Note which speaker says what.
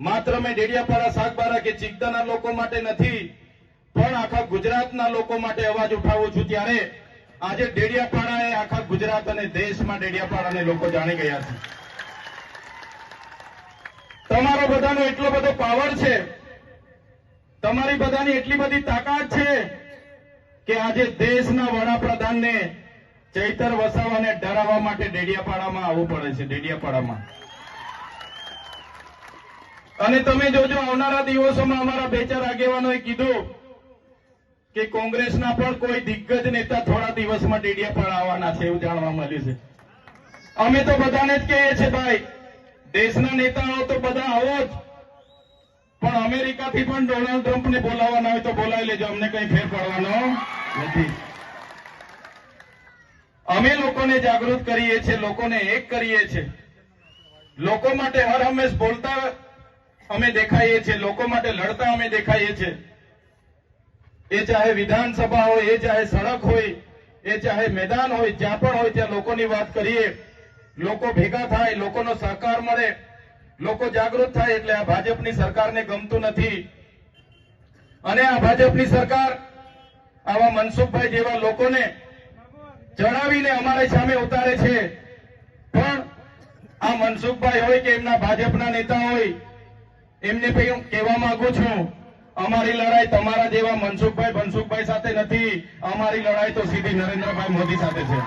Speaker 1: માત્ર મેં ડેડિયાપાડા સાગબારા કે ચિકદાના લોકો માટે નથી પણ આખા ગુજરાતના લોકો માટે અવાજ ઉઠાવું છું ત્યારે આજે ડેડિયાપાડા એ આખા ગુજરાત અને દેશમાં ડેડિયાપાડાને લોકો જાણી ગયા છે। તમારો બધાનો એટલો બધો પાવર છે, તમારી બધાની એટલી બધી તાકાત છે કે આજે દેશના વડાપ્રધાનને ચૈતર વસાવાને ડરાવવા માટે ડેડિયાપાડામાં આવવું પડે છે, ડેડિયાપાડામાં। અને તમે જોજો આવનારા દિવસોમાં અમારા બે ચાર આગેવાનોએ કીધું કે કોંગ્રેસના પણ કોઈ દિગ્ગજ નેતા થોડા દિવસમાં ડેડિયાપાડા આવવાના છે, એવું જાણવા મળ્યું છે। અમે તો બધાને જ કહીએ છીએ ભાઈ, દેશના નેતાઓ તો બધા આવો જ, પણ અમેરિકાથી પણ ડોનાલ્ડ ટ્રમ્પને બોલાવવાના હોય તો બોલાવી લેજો, અમને કઈ ફેર પડવાનો નથી। અમે લોકોને જાગૃત કરીએ છીએ, લોકોને એક કરીએ છીએ, લોકો માટે હર હંમેશ બોલતા અમે દેખાઈએ છીએ, લોકો માટે લડતા અમે દેખાઈએ છીએ। એ ચાહે વિધાનસભા હોય, એ ચાહે સડક હોય, એ ચાહે મેદાન હોય, જ્યાં પણ હોય ત્યાં લોકોની વાત કરીએ, લોકો ભેગા થાય, લોકોનો સહકાર મળે, લોકો જાગૃત થાય। એટલે આ ભાજપની સરકારને ગમતું નથી અને આ ભાજપની સરકાર આવા મનસુખભાઈ જેવા લોકોને જણાવીને અમારી સામે ઉતારે છે। પણ આ મનસુખભાઈ હોય કે એમના ભાજપના નેતા હોય, એમને પણ હું કહેવા માંગુ છું, અમારી લડાઈ તમારા જેવા મનસુખભાઈ સાથે નથી, અમારી લડાઈ તો સીધી નરેન્દ્રભાઈ મોદી સાથે છે।